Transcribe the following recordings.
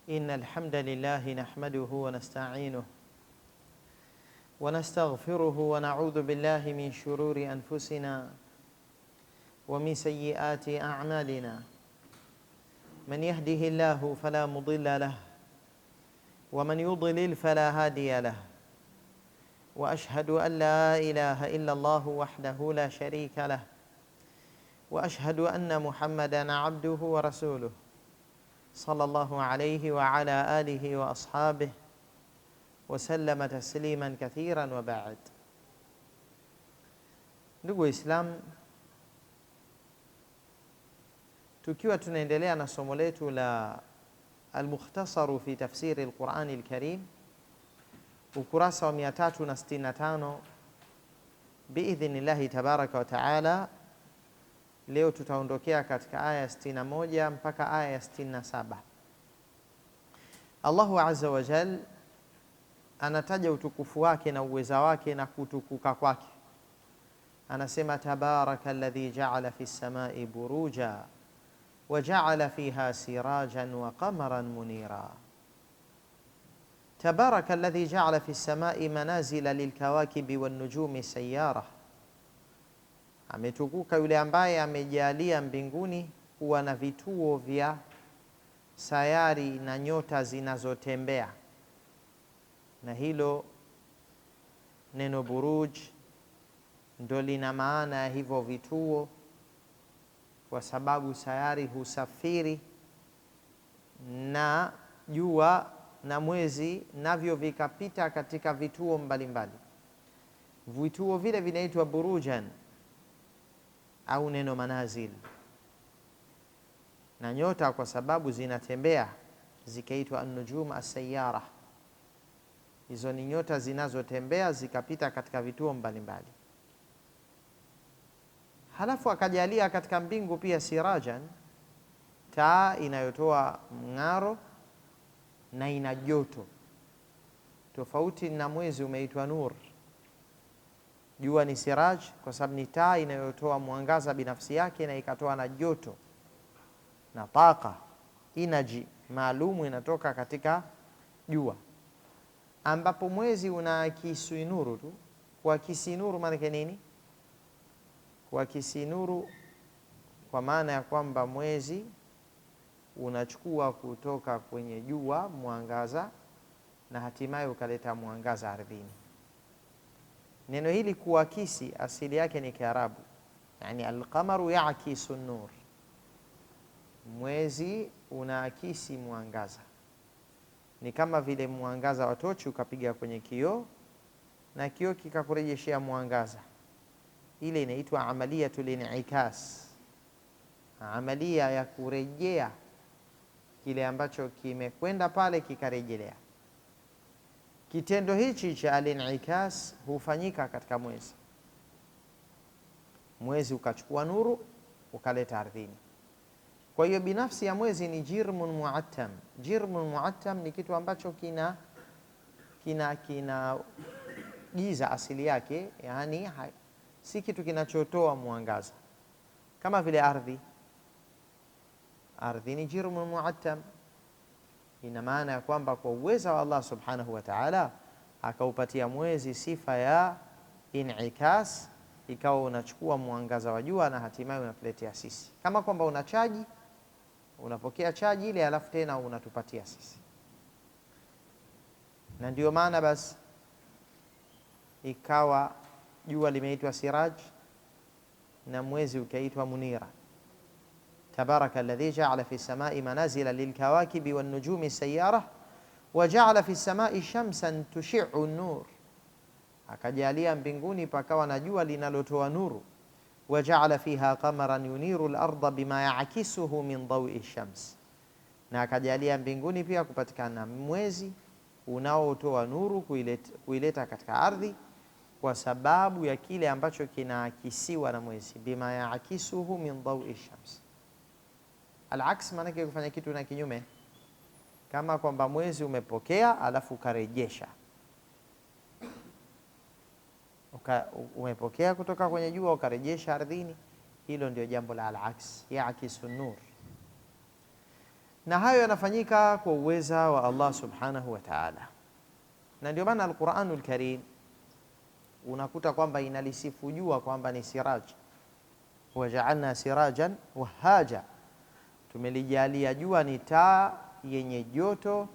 إن الحمد لله نحمده ونستعينه ونستغفره ونعوذ بالله من شرور أنفسنا ومن سيئات أعمالنا. من يهده الله فلا مضل له ومن يضلل فلا هادي له. وأشهد أن لا إله إلا الله وحده لا شريك له وأشهد أن محمدًا عبده ورسوله صلى الله عليه وعلى آله وأصحابه وسلم تسليما كثيرا وبعد. Ndugu Islam, tukiwa tunaendelea na somo letu la al-mukhtasaru fi tafsiri al-Qur'ani al-Karim, ukurasa wa 365 biidhnillahi tabaraka wa taala. Leo tutaondokea katika aya 61 mpaka aya 67. Allahu azza wa jal anataja utukufu wake na uweza wake na kutukuka kwake. Anasema tabaraka alladhi ja'ala fi samai buruja wa ja'ala fiha sirajan wa qamaran munira. Tabaraka alladhi ja'ala fi samai manazila lilkawakibi wan nujumi sayyara. Ametukuka yule ambaye amejalia mbinguni kuwa na vituo vya sayari na nyota zinazotembea. Na hilo neno buruj ndo lina maana ya hivyo vituo, kwa sababu sayari husafiri na jua na mwezi navyo vikapita katika vituo mbalimbali. Vituo vile vinaitwa burujan au neno manazil, na nyota kwa sababu zinatembea zikaitwa an-nujum as-sayyara. Hizo ni nyota zinazotembea zikapita katika vituo mbalimbali. Halafu akajalia katika mbingu pia sirajan, taa inayotoa mng'aro na ina joto, tofauti na mwezi umeitwa nur. Jua ni siraj kwa sababu ni taa inayotoa mwangaza binafsi yake na ikatoa na joto na taka, energy maalumu inatoka katika jua, ambapo mwezi unaakisi nuru tu. Kuakisi nuru maana yake nini? Kuakisi nuru kwa maana ya kwamba mwezi unachukua kutoka kwenye jua mwangaza na hatimaye ukaleta mwangaza ardhini. Neno hili kuakisi asili yake ni Kiarabu, yani alqamaru ya'kisu an-nur, mwezi unaakisi mwangaza. Ni kama vile mwangaza wa tochi ukapiga kwenye kioo na kioo kikakurejeshea mwangaza. Ile inaitwa amaliyatul in'ikas, amalia ya kurejea kile ambacho kimekwenda pale kikarejelea. Kitendo hichi cha al-in'ikas hufanyika katika mwezi. Mwezi ukachukua nuru ukaleta ardhini. Kwa hiyo binafsi ya mwezi ni jirmun mu'attam. Jirmun mu'attam ni kitu ambacho kina giza asili yake, yani si kitu kinachotoa mwangaza, kama vile ardhi. Ardhi ni jirmun mu'attam. Ina maana ya kwamba kwa uwezo wa Allah subhanahu wa ta'ala akaupatia mwezi sifa ya in'ikas, ikawa unachukua mwangaza wa jua na hatimaye unatuletea sisi, kama kwamba unachaji, unapokea chaji ile alafu tena unatupatia sisi. Na ndio maana basi ikawa jua limeitwa siraj na mwezi ukaitwa munira. Tabaraka alladhi ja'ala fi samai manazila lilkawakibi wan nujumi sayyara wa ja'ala fi samai shamsan tushi'u an-nur. Akajalia mbinguni pakawa na jua linalotoa nuru. Wa ja'ala fiha qamaran yuniru al-ardha bima ya'kisuhu min dawi ash-shams. Na akajalia mbinguni pia kupatikana mwezi unaotoa nuru kuileta katika ardhi kwa sababu ya kile ambacho kinaakisiwa na mwezi. Bima ya'kisuhu min dawi ash-shams. Al-aks maana yake kufanya kitu na kinyume, kama kwamba mwezi umepokea alafu ukarejesha. Umepokea kutoka kwenye jua ukarejesha ardhini. Hilo ndio jambo la al-aks, ya'kisu nur. na hayo yanafanyika kwa uweza wa Allah subhanahu wa ta'ala. Na ndio maana Al-Qur'anul Karim unakuta kwamba inalisifu jua kwamba ni siraj, waja'alna sirajan wahaja, tumelijalia jua ni taa yenye joto.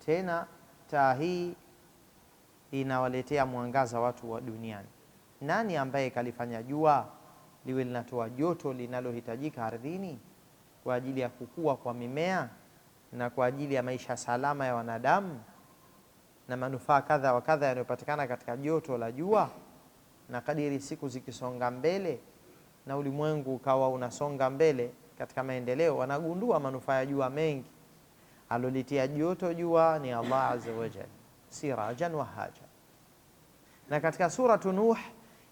Tena taa hii inawaletea mwangaza watu wa duniani. Nani ambaye kalifanya jua liwe linatoa joto linalohitajika ardhini kwa ajili ya kukua kwa mimea na kwa ajili ya maisha salama ya wanadamu na manufaa kadha wa kadha yanayopatikana katika joto la jua? Na kadiri siku zikisonga mbele na ulimwengu ukawa unasonga mbele katika maendeleo, wanagundua manufaa ya jua mengi. Alolitia joto jua ni Allah azza wa jalla, sirajan wahaja. Na katika suratu Nuh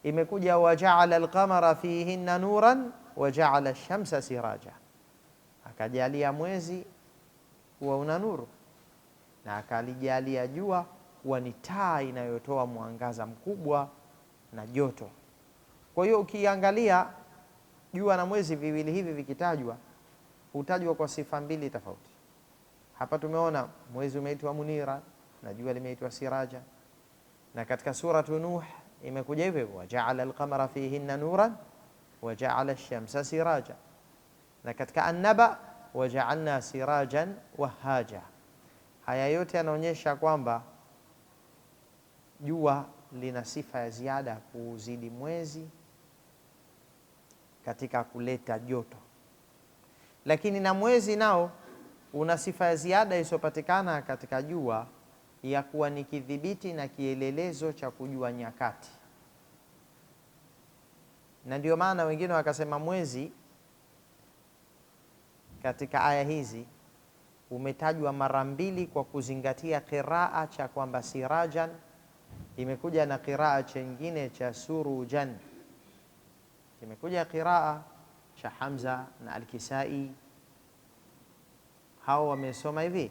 imekuja waja'ala al-qamara fihinna nuran waja'ala ash-shamsa siraja, akajalia mwezi kuwa una nuru na akalijalia jua kuwa ni taa inayotoa mwangaza mkubwa na joto. Kwa hiyo ukiangalia jua na mwezi viwili hivi vikitajwa, hutajwa kwa sifa mbili tofauti. Hapa tumeona mwezi umeitwa munira na jua limeitwa siraja, na katika suratu Nuh imekuja hivyo waja'ala al-qamara fihinna nuran waja'ala ash-shamsa siraja, na katika An-Naba waja'alna sirajan wahaja. Haya yote yanaonyesha kwamba jua lina sifa ya ziada kuzidi mwezi katika kuleta joto, lakini na mwezi nao una sifa ya ziada isiyopatikana katika jua ya kuwa ni kidhibiti na kielelezo cha kujua nyakati. Na ndio maana wengine wakasema mwezi katika aya hizi umetajwa mara mbili kwa kuzingatia qiraa cha kwamba sirajan, imekuja na qiraa chengine cha surujan. Imekuja qiraa cha Hamza na Al-Kisai, hao wamesoma hivi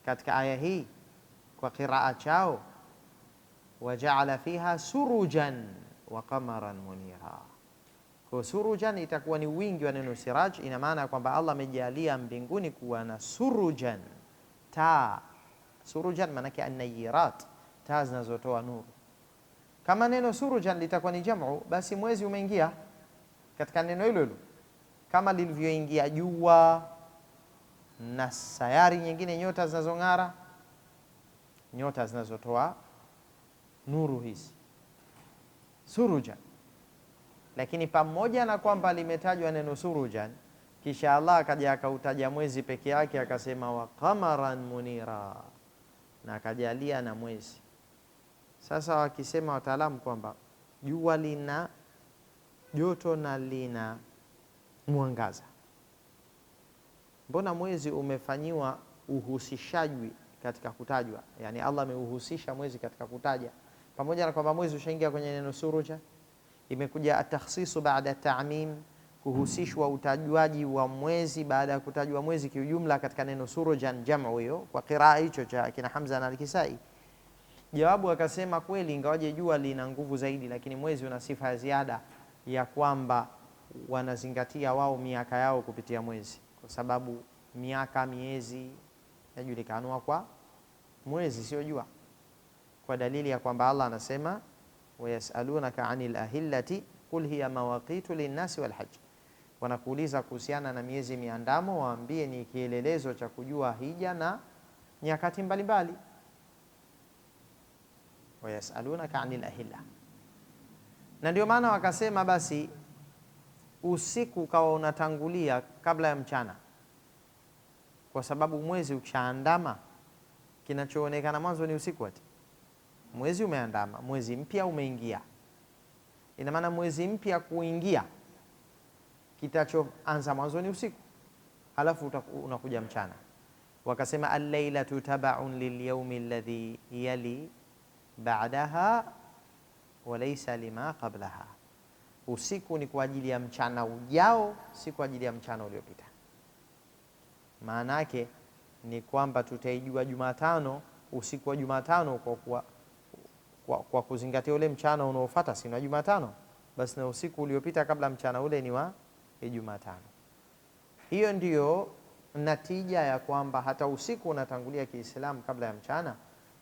katika aya hii kwa qiraa chao, waja'ala fiha surujan wa qamaran munira. Kwa surujan itakuwa ni wingi wa neno siraj, ina maana kwamba Allah amejalia mbinguni kuwa na surujan, taa. Surujan maana yake an-nayirat, taa zinazotoa nuru. Kama neno surujan litakuwa ni jamu, basi mwezi umeingia katika neno hilo hilo, kama lilivyoingia jua na sayari nyingine, nyota zinazong'ara, nyota zinazotoa nuru hizi, surujan. Lakini pamoja na kwamba limetajwa neno surujan, kisha Allah akaja akautaja mwezi peke yake, akasema wa qamaran munira, na akajalia na mwezi. Sasa wakisema wataalamu kwamba jua lina joto na lina mwangaza, mbona mwezi umefanyiwa uhusishaji katika kutajwa? Yani Allah ameuhusisha mwezi katika kutaja, pamoja na kwamba mwezi ushaingia kwenye neno suruja. Imekuja atakhsisu baada ta'mim, kuhusishwa utajwaji wa mwezi baada ya kutajwa mwezi kiujumla katika neno surujan, jamu hiyo kwa qiraa hicho cha kina Hamza na Al-Kisai. Jawabu akasema kweli, ingawaje jua lina nguvu zaidi, lakini mwezi una sifa ya ziada ya kwamba wanazingatia wao miaka yao kupitia mwezi, kwa sababu miaka, miezi yajulikanwa kwa mwezi, sio jua, kwa dalili ya kwamba Allah anasema wayasalunaka anil ahillati qul hiya mawaqitu linnasi wal hajj, wanakuuliza kuhusiana na miezi miandamo, waambie ni kielelezo cha kujua hija na nyakati mbalimbali. Wayasalunaka anil ahilla, na ndio maana wakasema basi usiku ukawa unatangulia kabla ya mchana, kwa sababu mwezi ukishaandama kinachoonekana mwanzo ni usiku. Ati mwezi umeandama, mwezi mpya umeingia, ina maana mwezi mpya kuingia, kitachoanza mwanzo ni usiku, halafu unakuja mchana. Wakasema al-lailatu tab'un lil-yawmi alladhi yali ba'daha wa laysa lima qablaha, usiku ni kwa ajili ya mchana ujao, si kwa ajili ya mchana uliopita. Maana yake ni kwamba tutaijua Jumatano, usiku wa Jumatano kwa kuzingatia ule mchana unaofuata, si na Jumatano, basi na usiku uliopita kabla mchana ule ni wa Jumatano. Hiyo ndiyo natija ya kwamba hata usiku unatangulia Kiislamu kabla ya mchana,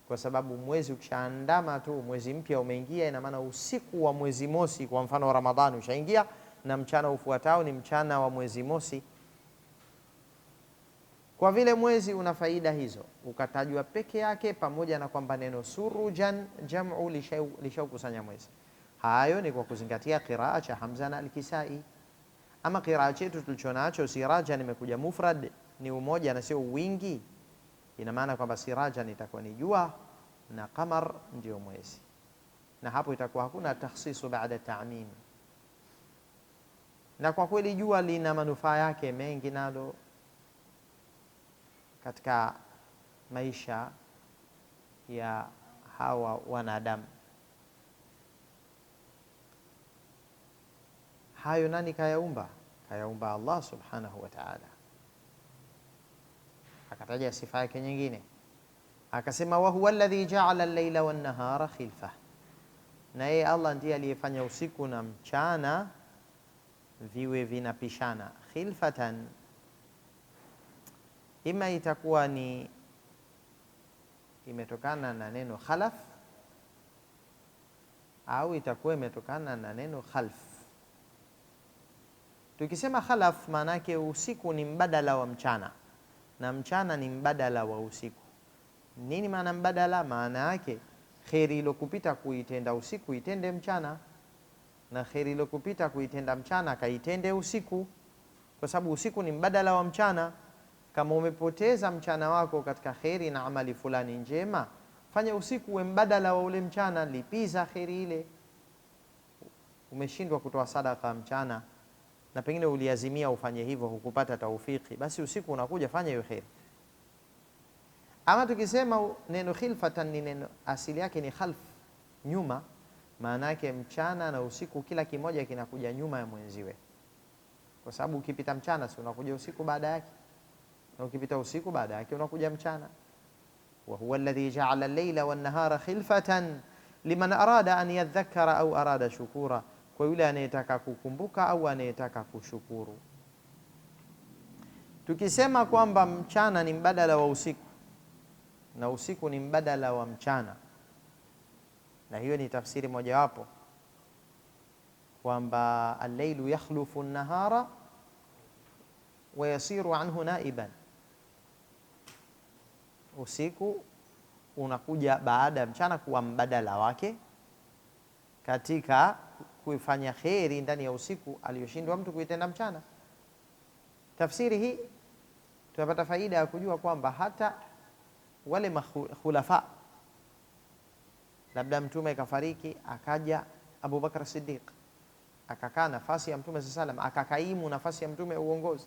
kwa sababu mwezi ukishaandama tu, mwezi mpya umeingia, ina maana usiku wa mwezi mosi kwa mfano wa Ramadhani ushaingia, na mchana ufuatao ni mchana wa mwezi mosi. Kwa vile mwezi una faida hizo, ukatajwa peke yake, pamoja na kwamba neno surujan jam'u lishaukusanya mwezi. Hayo ni kwa kuzingatia qiraa cha Hamza na Al-Kisai. Ama qiraa chetu tulichonacho sirajan imekuja mufrad, ni umoja na sio wingi, ina maana kwamba sirajan itakuwa ni jua na qamar ndio mwezi, na hapo itakuwa hakuna takhsisu baada ta'mim. Na kwa kweli jua lina manufaa yake mengi nalo katika maisha ya hawa wanadamu. Hayo nani kayaumba? Kayaumba Allah subhanahu wa ta'ala. Akataja sifa yake nyingine, akasema wa huwa alladhi ja'ala al-layla wan-nahara khilfa, na yeye Allah ndiye aliyefanya usiku na mchana viwe vinapishana. Khilfatan, ima itakuwa ni imetokana na neno khalaf au itakuwa imetokana na neno khalf. Tukisema khalaf, maana yake usiku ni mbadala wa mchana na mchana ni mbadala wa usiku. Nini maana mbadala? Maana yake kheri ilokupita kuitenda usiku itende mchana, na kheri ilokupita kuitenda mchana kaitende usiku, kwa sababu usiku ni mbadala wa mchana. Kama umepoteza mchana wako katika kheri na amali fulani njema, fanya usiku uwe mbadala wa ule mchana, lipiza kheri ile. Umeshindwa kutoa sadaka mchana na pengine uliazimia ufanye hivyo, hukupata taufiki, basi usiku unakuja fanya hiyo kheri. Ama tukisema neno khilfatan ni neno asili yake ni khalf, nyuma, maana yake mchana na usiku kila kimoja kinakuja nyuma ya mwenziwe, kwa sababu ukipita mchana si unakuja usiku baada yake, na ukipita usiku baada yake unakuja mchana. Wa huwa alladhi ja'ala al-layla wan-nahara khilfatan liman arada an yadhakkara au arada shukura, kwa yule anayetaka kukumbuka au anayetaka kushukuru. Tukisema kwamba mchana ni mbadala wa usiku na usiku ni mbadala wa mchana, na hiyo ni tafsiri mojawapo kwamba al-laylu yakhlufu an-nahara wa yasiru anhu naiban, usiku unakuja baada ya mchana kuwa mbadala wake katika kuifanya kheri ndani ya usiku aliyoshindwa mtu kuitenda mchana. Tafsiri hii tunapata faida ya kujua kwamba hata wale makhulafa, labda mtume kafariki, akaja Abu Bakar Siddiq akakaa nafasi ya mtume sallallahu alayhi wasallam, akakaimu nafasi ya mtume uongozi.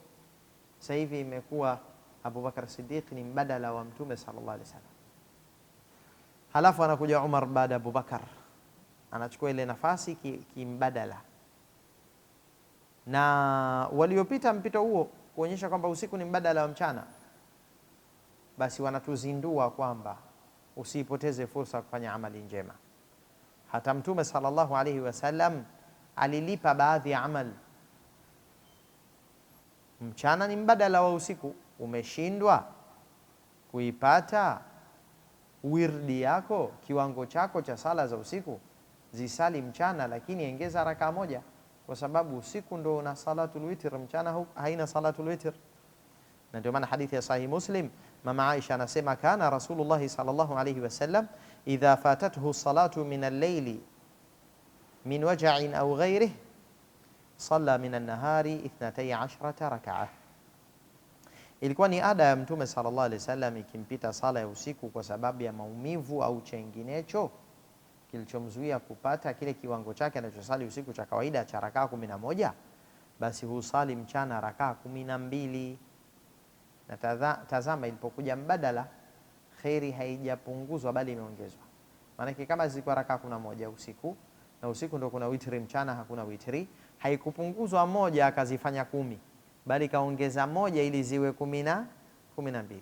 Sasa hivi imekuwa Abu Bakar Siddiq ni mbadala wa mtume sallallahu alayhi wasallam, halafu anakuja Umar baada ya Abu Bakar, anachukua ile nafasi kimbadala. Na waliopita mpito huo kuonyesha kwamba usiku ni mbadala wa mchana, basi wanatuzindua kwamba usipoteze fursa kufanya amali njema. Hata mtume sallallahu alayhi wasallam alilipa baadhi ya amali. Mchana ni mbadala wa usiku, umeshindwa kuipata wirdi yako, kiwango chako cha sala za usiku, zisali mchana, lakini ongeza raka moja, kwa sababu usiku ndo una salatul witr, mchana haina salatul witr. Na ndio maana hadithi ya Sahih Muslim, mama Aisha anasema kana Rasulullah sallallahu alayhi wasallam idha fatathu salatu min al-layli min waj'in aw ghayrih salla min an-nahari 12 rak'ah. Ilikuwa ni ada ya mtume sallallahu alayhi wasallam ikimpita sala ya usiku kwa sababu ya maumivu au chenginecho kilichomzuia kupata kile kiwango chake anachosali usiku cha kawaida cha rakaa 11, basi husali mchana rakaa 12. Na tazama, ilipokuja mbadala, khairi haijapunguzwa bali imeongezwa. Maana kama zilikuwa rakaa 11 usiku, na usiku ndo kuna witri, mchana hakuna witri, haikupunguzwa moja akazifanya 10, bali kaongeza moja ili ziwe 12,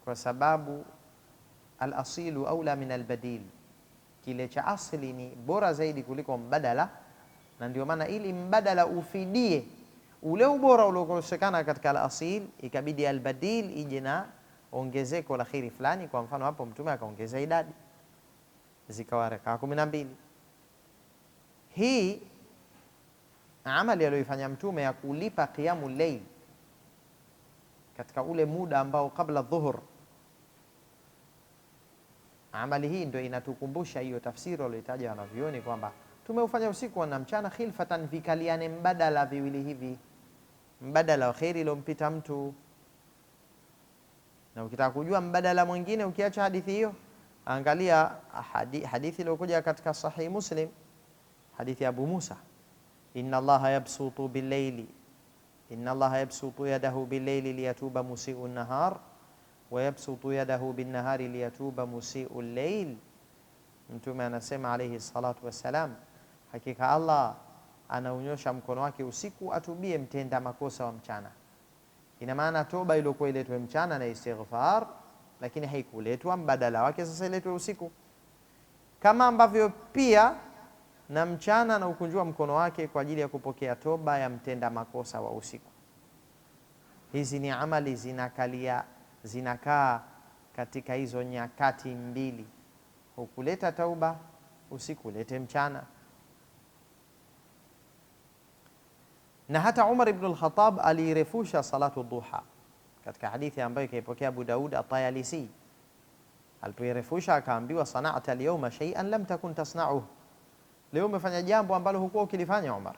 kwa sababu al-asilu aula min al-badil, kile cha asli ni bora zaidi kuliko mbadala. Na ndio maana ili mbadala ufidie ule ubora uliokosekana katika al-asil, ikabidi al-badil ije na ongezeko la kheri fulani. Kwa mfano hapo Mtume akaongeza idadi zikawa rakaa 12. Hii amali aliyoifanya Mtume ya kulipa qiyamul layl katika ule muda ambao kabla dhuhur, amali hii ndio inatukumbusha hiyo tafsiri aliyotaja wanavyoni kwamba tumeufanya usiku na mchana khilfatan, vikaliane mbadala viwili hivi, mbadala wa kheri iliyompita mtu. Na ukitaka kujua mbadala mwingine, ukiacha hadithi hiyo, angalia hadithi iliyokuja katika Sahih Muslim, hadithi ya Abu Musa, inna Allaha yabsutu bil-layli, inna Allaha yabsutu yadahu bil-layli liyatuba musii'u an-nahar wa yabsutu yadahu bin-nahari liyatuba musii'u al-layl. Mtume anasema alayhi salatu wassalam, hakika Allah anaunyosha mkono wake usiku atubie mtenda makosa wa mchana. Ina maana toba iliyokuwa iletwe mchana na istighfar, lakini haikuletwa mbadala wake, sasa iletwe usiku. Kama ambavyo pia na mchana na ukunjua mkono wake kwa ajili ya kupokea toba ya mtenda makosa wa usiku. Hizi ni amali zinakaa katika hizo nyakati mbili, hukuleta tauba usiku, lete mchana. Na hata Umar ibn al-Khattab alirefusha salatu duha katika hadithi ambayo kaipokea Abu Daud at-Tayalisi. Alipoirefusha akaambiwa, sana'ta al-yawma shay'an lam takun tasna'uhu, leo umefanya jambo ambalo hukuwa ukilifanya Umar.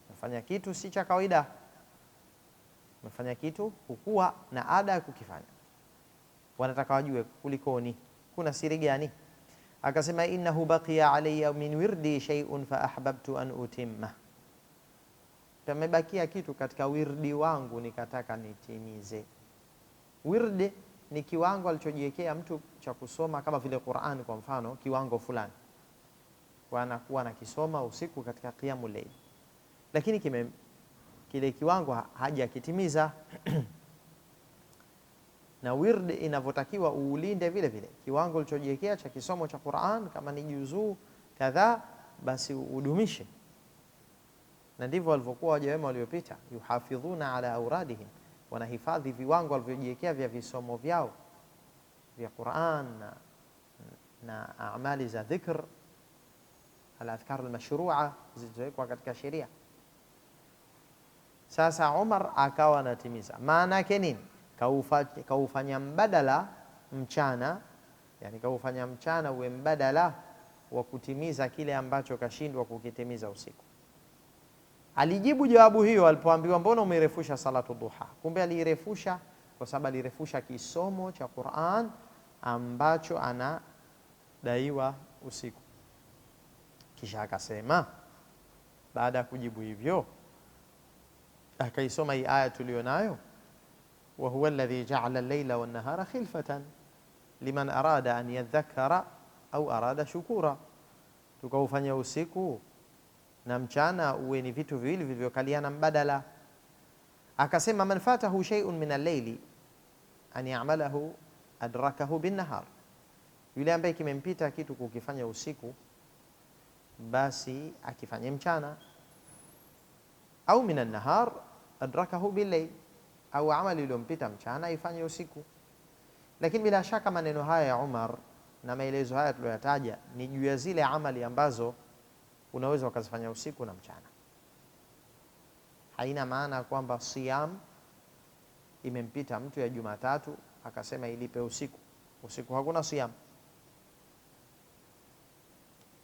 Umefanya kitu si cha kawaida, umefanya kitu hukuwa na ada ya kukifanya. Wanataka wajue kulikoni, kuna siri gani? Akasema, innahu baqiya alayya min wirdi shay'un fa ahbabtu an utimma, pamebakia kitu katika wirdi wangu nikataka nitimize. Wirdi ni kiwango alichojiwekea mtu cha kusoma, kama vile Qur'an kwa mfano, kiwango fulani wanakuwa na kisoma usiku katika qiyamul layl, lakini kile kiwango hajakitimiza. Na wirdi inavyotakiwa uulinde vile vile kiwango ulichojiwekea cha kisomo cha Qur'an, kama ni juzuu kadhaa, basi udumishe. Na ndivyo walivyokuwa waja wema waliopita, yuhafidhuna ala auradihim, wanahifadhi viwango walivyojiwekea vya visomo vyao vya Qur'an na amali za dhikr, al-adhkar al-mashrua zilizowekwa katika sheria. Sasa Umar akawa anatimiza. Maana yake nini? Kaufanya mbadala mchana, yani kaufanya mchana uwe mbadala wa kutimiza kile ambacho kashindwa kukitimiza usiku. Alijibu jawabu hiyo alipoambiwa, mbona umerefusha salatu duha? Kumbe alirefusha kwa sababu alirefusha kisomo cha Qur'an ambacho anadaiwa usiku. Kisha akasema, baada ya kujibu hivyo, akaisoma hii aya tulionayo, wa huwa alladhi ja'ala al-layla wan-nahara khilfatan liman arada an yadhakkara au arada shukura. Tukaufanya usiku na mchana uwe ni vitu viwili vilivyokaliana mbadala. Akasema, man fatahu shay'un min al-layli an ya'malahu adrakahu bin-nahar, yule ambaye kimempita kitu kukifanya usiku basi akifanye mchana, au min an-nahar adrakahu bil-layl, au amali iliyompita mchana ifanye usiku. Lakini bila shaka maneno haya ya Umar na maelezo haya tuliyoyataja ni juu ya zile amali ambazo unaweza ukazifanya usiku na mchana. Haina maana kwamba siyam imempita mtu ya Jumatatu akasema ilipe usiku. Usiku hakuna siyam.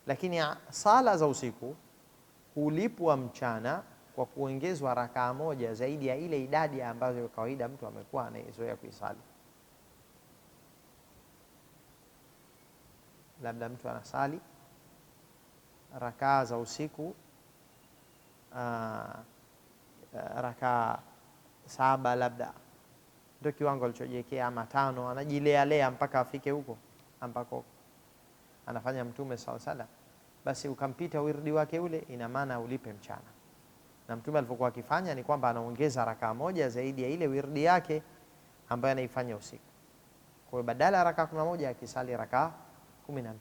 Lakini sala za usiku hulipwa mchana kwa kuongezwa rakaa moja zaidi ya ile idadi ambayo kawaida mtu amekuwa anaizoea kuisali. Labda mtu anasali rakaa za usiku rakaa 7, labda ndio kiwango alichojiwekea, ama 5, anajilealea mpaka afike huko ambako anafanya Mtume SAW. Basi ukampita wirdi wake ule, ina maana ulipe mchana. Na Mtume alipokuwa akifanya ni kwamba anaongeza rakaa moja zaidi ya ile wirdi yake ambayo anaifanya usiku. Kwa hiyo badala ya rakaa 11 akisali rakaa 12.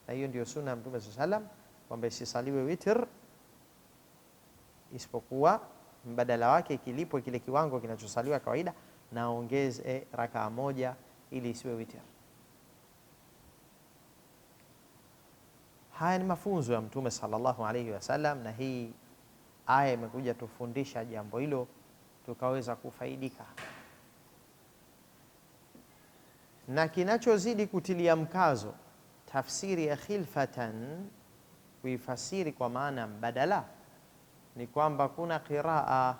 Na hiyo ndio sunna ya Mtume SAW, kwamba isisaliwe witr isipokuwa mbadala wake kilipwe kile kiwango kinachosaliwa kawaida, na ongeze rakaa moja ili isiwe witr. Haya ni mafunzo ya Mtume sallallahu alayhi wasallam, na hii aya imekuja tufundisha jambo hilo tukaweza kufaidika. Na kinachozidi kutilia mkazo tafsiri ya khilfatan, kuifasiri kwa maana mbadala, ni kwamba kuna qiraa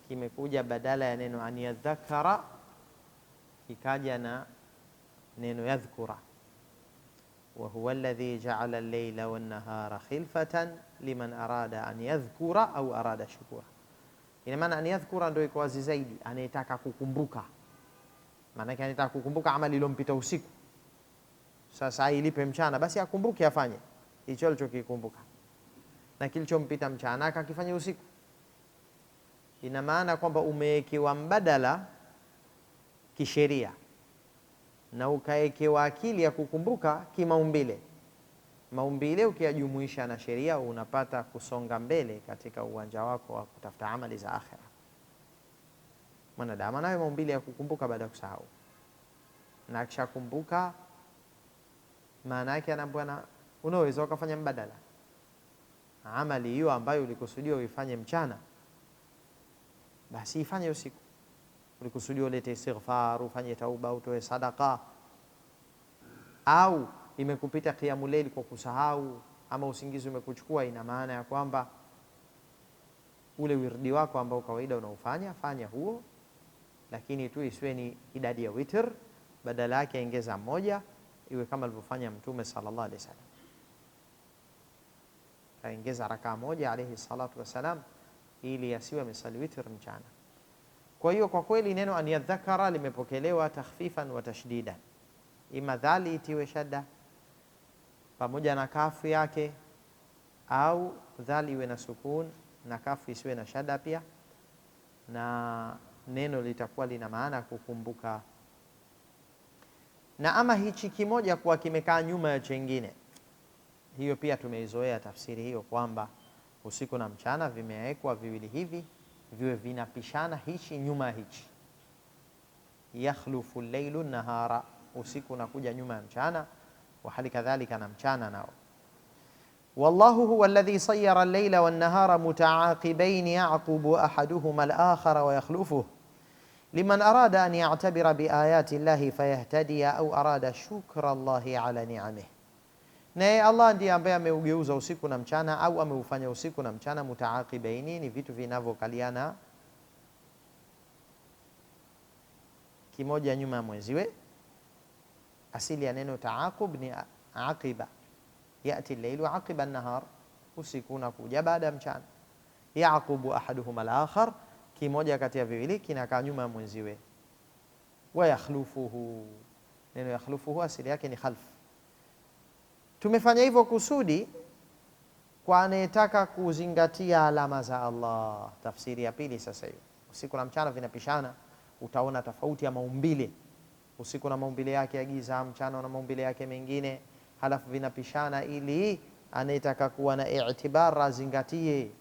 kimekuja badala ya neno an yadhakara, ikaja na neno yadhkura. Wa huwa alladhi ja'ala al-layla wan-nahara khilfatan liman arada an yadhkura au arada shukura. Ina maana an yadhkura ndio iko wazi zaidi, anayetaka kukumbuka. Maana yake anataka kukumbuka amali iliyompita usiku, sasa ilipe mchana, basi akumbuke afanye hicho alichokikumbuka, na kilichompita mchana akakifanya usiku. Ina maana kwamba umewekewa mbadala kisheria na ukawekewa akili ya kukumbuka kimaumbile. Maumbile ukiyajumuisha na sheria, unapata kusonga mbele katika uwanja wako wa kutafuta amali za akhira. Mwanadamu anayo maumbile ya kukumbuka baada ya kusahau, na akishakumbuka maana yake anaambiwa unaweza ukafanya mbadala. Amali hiyo ambayo ulikusudia uifanye mchana, basi ifanye usiku. Ulikusudia ulete istighfar, ufanye tauba, utoe sadaka, au imekupita qiyamul layl kwa kusahau, ama usingizi umekuchukua, ina maana ya kwamba ule wirdi wako ambao kawaida unaufanya, fanya huo, lakini tu isiwe ni idadi ya witr, badala yake ongeza moja, iwe kama alivyofanya Mtume sallallahu alaihi wasallam, kaongeza rakaa moja alayhi salatu wasalam, ili asiwe amesali witr mchana. Kwa hiyo kwa kweli neno an yadhakara limepokelewa takhfifan wa tashdidan, ima dhali itiwe shadda pamoja na kafu yake, au dhali iwe na sukun na kafu isiwe na shadda pia, na neno litakuwa lina maana kukumbuka. Na ama hichi kimoja kuwa kimekaa nyuma ya chengine, hiyo pia tumeizoea tafsiri hiyo, kwamba usiku na mchana vimewekwa viwili hivi viwe vinapishana hichi nyuma hichi. Yakhlufu al-laylu nahara, usiku unakuja nyuma ya mchana, wa hali kadhalika na mchana nao. Wallahu huwa alladhi sayyara al-layla wan-nahara muta'aqibayn ya'qubu ahaduhuma al-akhara wa yakhlufuhu liman arada an ya'tabira bi ayati Allahi fayahtadiya au arada shukra Allahi ala ni'amihi. Naye Allah ndiye ambaye ameugeuza usiku na mchana, au ameufanya usiku na mchana mutaaqibaini, ni vitu vinavyokaliana kimoja nyuma ya mwenziwe. Asili ya neno taaqub ni aqiba, yati al-laylu aqiba an-nahar, usiku unakuja baada ya mchana. Yaqubu ahaduhuma al-akhar, kimoja kati ya viwili kinakaa nyuma ya mwenziwe. Wa yakhlufuhu, neno yakhlufuhu asili yake ni khalf. Tumefanya hivyo kusudi kwa anayetaka kuzingatia alama za Allah. Tafsiri ya pili sasa hiyo, usiku na mchana vinapishana, utaona tofauti ya maumbile. Usiku na maumbile yake ya giza, mchana na maumbile yake mengine, halafu vinapishana ili anayetaka kuwa na i'tibar azingatie,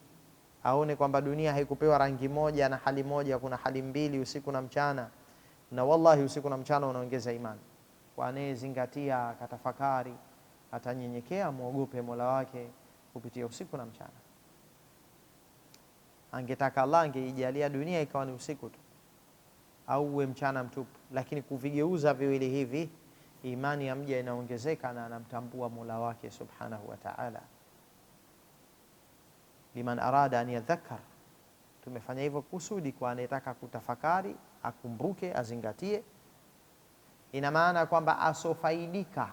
aone kwamba dunia haikupewa rangi moja na hali moja, kuna hali mbili, usiku na mchana. Na wallahi usiku na mchana unaongeza imani. Kwa anayezingatia akatafakari, atanyenyekea, muogope Mola wake kupitia usiku na mchana. Angetaka Allah angeijalia dunia ikawa ni usiku tu au uwe mchana mtupu, lakini kuvigeuza viwili hivi, imani ya mja inaongezeka na anamtambua Mola wake subhanahu wa ta'ala. Liman arada an yadhakkar, tumefanya hivyo kusudi kwa anayetaka kutafakari, akumbuke, azingatie. Ina maana kwamba asofaidika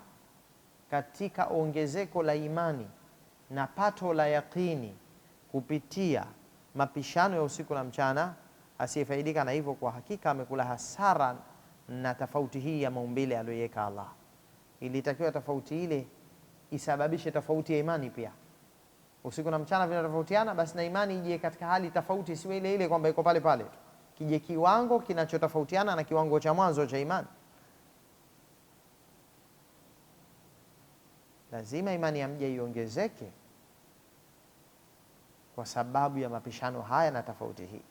katika ongezeko la imani na pato la yaqini kupitia mapishano ya usiku na mchana, asiyefaidika na hivyo kwa hakika amekula hasara na tofauti hii ya maumbile aliyoweka Allah. Ilitakiwa tofauti ile isababishe tofauti ya imani pia. Usiku na mchana vinatofautiana, basi na imani ije katika hali tofauti, siwe ile ile kwamba iko pale pale, kije kiwango kinachotofautiana na kiwango cha mwanzo cha imani. Lazima imani ya mja iongezeke kwa sababu ya mapishano haya na tofauti hii.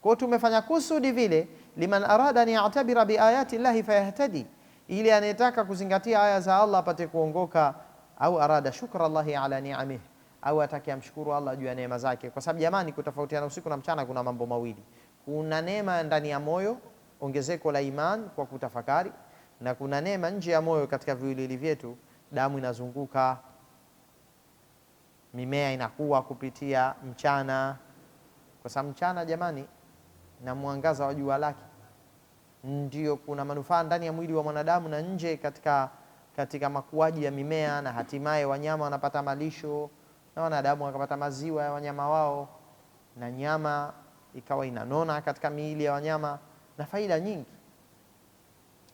Kwa tumefanya kusudi vile, liman arada an ya'tabira bi ayati llahi fayahtadi, ili anayetaka kuzingatia aya za Allah apate kuongoka, au arada shukra Allahi ala ni'amihi, au atake amshukuru Allah juu ya neema zake. Kwa sababu jamani, kutofautiana usiku na mchana kuna mambo mawili. Kuna neema ndani ya moyo, ongezeko la iman kwa kutafakari, na kuna neema nje ya moyo katika viwiliwili vyetu, damu inazunguka, mimea inakuwa kupitia mchana. Kwa sababu mchana jamani, na mwangaza wa jua lake ndio kuna manufaa ndani ya mwili wa mwanadamu na nje katika makuaji ya mimea, na hatimaye wanyama wanapata malisho na wanadamu wakapata maziwa ya wanyama wao, na nyama ikawa inanona katika miili ya wanyama na faida nyingi.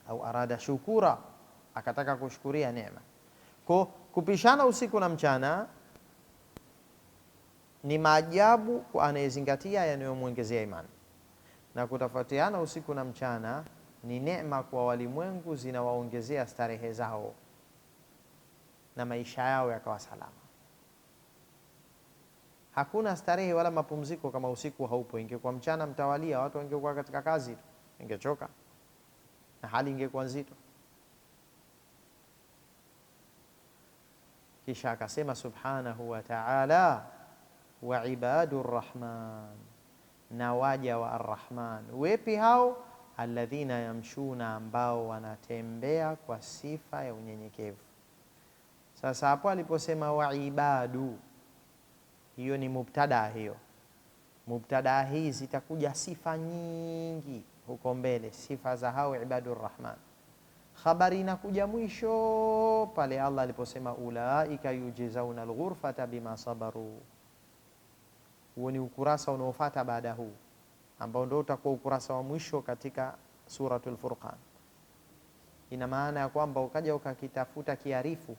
Au arada shukura, akataka kushukuria neema. Kwa kupishana usiku na mchana ni maajabu kwa anayezingatia yanayomwongezea imani, na kutofautiana usiku na mchana ni neema kwa walimwengu, zinawaongezea starehe zao na maisha yao yakawa salama. Hakuna starehe wala mapumziko kama usiku haupo. Ingekuwa mchana mtawalia, watu wangekuwa katika kazi tu, ingechoka na hali ingekuwa nzito. Kisha akasema subhanahu wa ta'ala, wa ibadur rahman, na waja wa arrahman. Wepi hao? Alladhina yamshuna, ambao wanatembea kwa sifa ya unyenyekevu. Sasa hapo aliposema wa ibadu, hiyo ni mubtada. Hiyo mubtada hii zitakuja sifa nyingi huko mbele, sifa za hao ibadur rahman. Khabari inakuja mwisho pale Allah aliposema ulaika yujzauna alghurfata bima sabaru. Huo ni ukurasa unaofuata baada huu, ambao ndio utakuwa ukurasa wa mwisho katika suratul Furqan. Ina maana ya kwamba ukaja ukakitafuta kiarifu,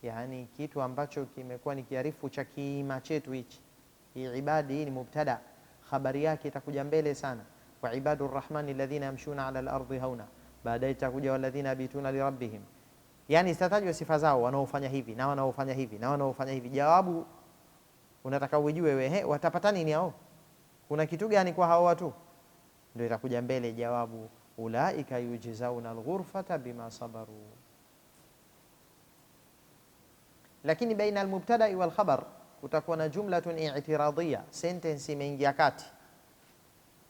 yani kitu ambacho kimekuwa ni kiarifu cha kiima chetu hichi. Hii ibadi, hii ni mubtada, habari yake itakuja mbele sana. Wa ibadur rahmani alladhina yamshuna ala al-ardi hauna, baadaye itakuja walladhina yabituna li rabbihim. Yani zitatajwa sifa zao, wanaofanya hivi na wanaofanya hivi na wanaofanya hivi. Jawabu unataka ujue wewe, watapata nini hao? Kuna kitu gani kwa hao watu? Ndio itakuja mbele jawabu, ulaika yujzauna alghurfata bima sabaru. Lakini baina almubtada wal khabar kutakuwa na jumlatun i'tiradhiya, sentence imeingia kati.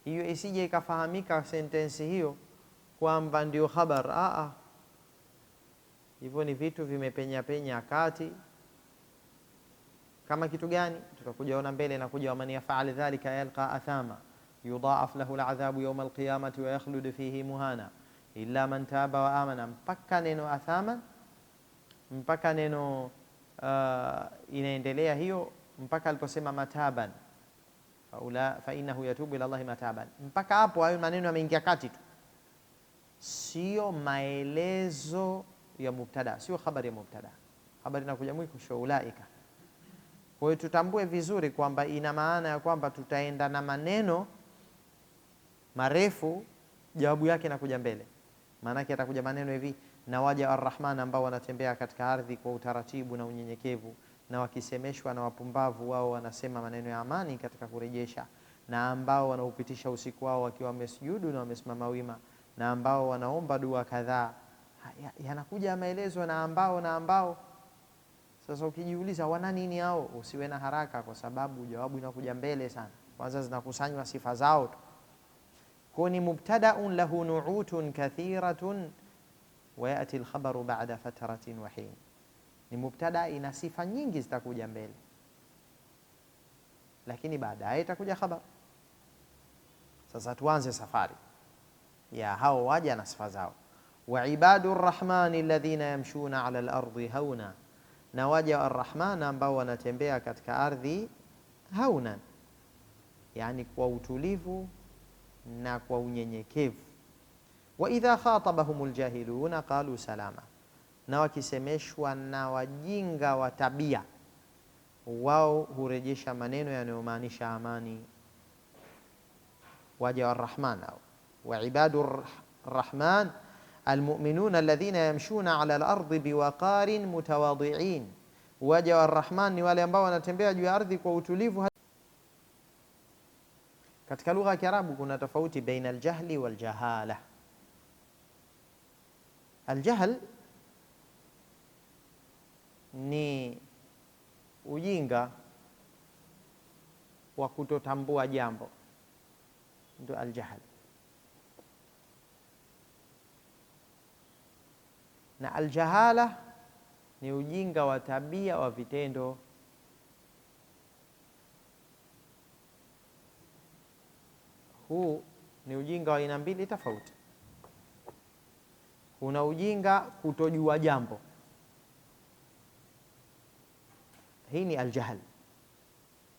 Hiyo isije ikafahamika sentence hiyo kwamba ndio khabar. Hivyo ni vitu vimepenya penya kati. Kama kitu gani? Tutakuja ona mbele, na kuja waman yaf'al dhalika yalqa athama yudha'af lahu al'adhabu yawm al-qiyamati wa yakhlud fihi muhana illa man taba wa amana, mpaka neno athama, mpaka neno inaendelea hiyo mpaka aliposema mataban fa innahu yatubu ila Allahi mataban. Mpaka hapo hayo maneno yameingia kati tu, sio maelezo ya mubtada, sio habari ya mubtada. Habari inakuja mwisho ulaika. Kwa hiyo tutambue vizuri kwamba ina maana ya kwamba tutaenda na maneno marefu, jawabu yake inakuja mbele. Maana yake atakuja maneno hivi, na waja arrahman, ambao wanatembea katika ardhi kwa utaratibu na unyenyekevu, na wakisemeshwa na wapumbavu wao wanasema maneno ya amani katika kurejesha, na ambao wanaupitisha usiku wao wakiwa wamesujudu na wamesimama wima, na ambao wanaomba dua kadhaa. Yanakuja maelezo na ambao. Sasa ukijiuliza wana nini hao, usiwe na haraka, kwa sababu jawabu inakuja mbele sana. Kwanza zinakusanywa sifa zao tu. Kwa ni mubtada'un lahu nu'utun kathiratun wa ya'ti al-khabaru ba'da fatratin wa hin. Ni mubtada ina sifa nyingi zitakuja mbele, lakini baadaye itakuja khabar. Sasa tuanze safari ya hao waja na sifa zao. Wa ibadur rahmani alladhina yamshuna ala al-ardi hauna, na waja arrahman ambao wanatembea katika ardhi haunan, yani kwa utulivu na kwa unyenyekevu. Wa idha khatabahumul jahiluna qalu salama, na wakisemeshwa na wajinga wa tabia, wao hurejesha maneno yanayomaanisha amani. Waja arrahman wa ibadur rahman almu'minuna alladhina yamshuna ala al-ardi biwaqarin mutawadhi'in Waja wa Rahman ni wale ambao wanatembea juu ya ardhi kwa utulivu. Katika lugha ya Kiarabu kuna tofauti baina aljahli waljahala. Aljahl ni ujinga wa kutotambua jambo, ndio aljahl. Na aljahala ni ujinga wa tabia wa vitendo. Huu ni ujinga wa aina mbili tofauti. Kuna ujinga kutojua jambo, hii ni aljahl.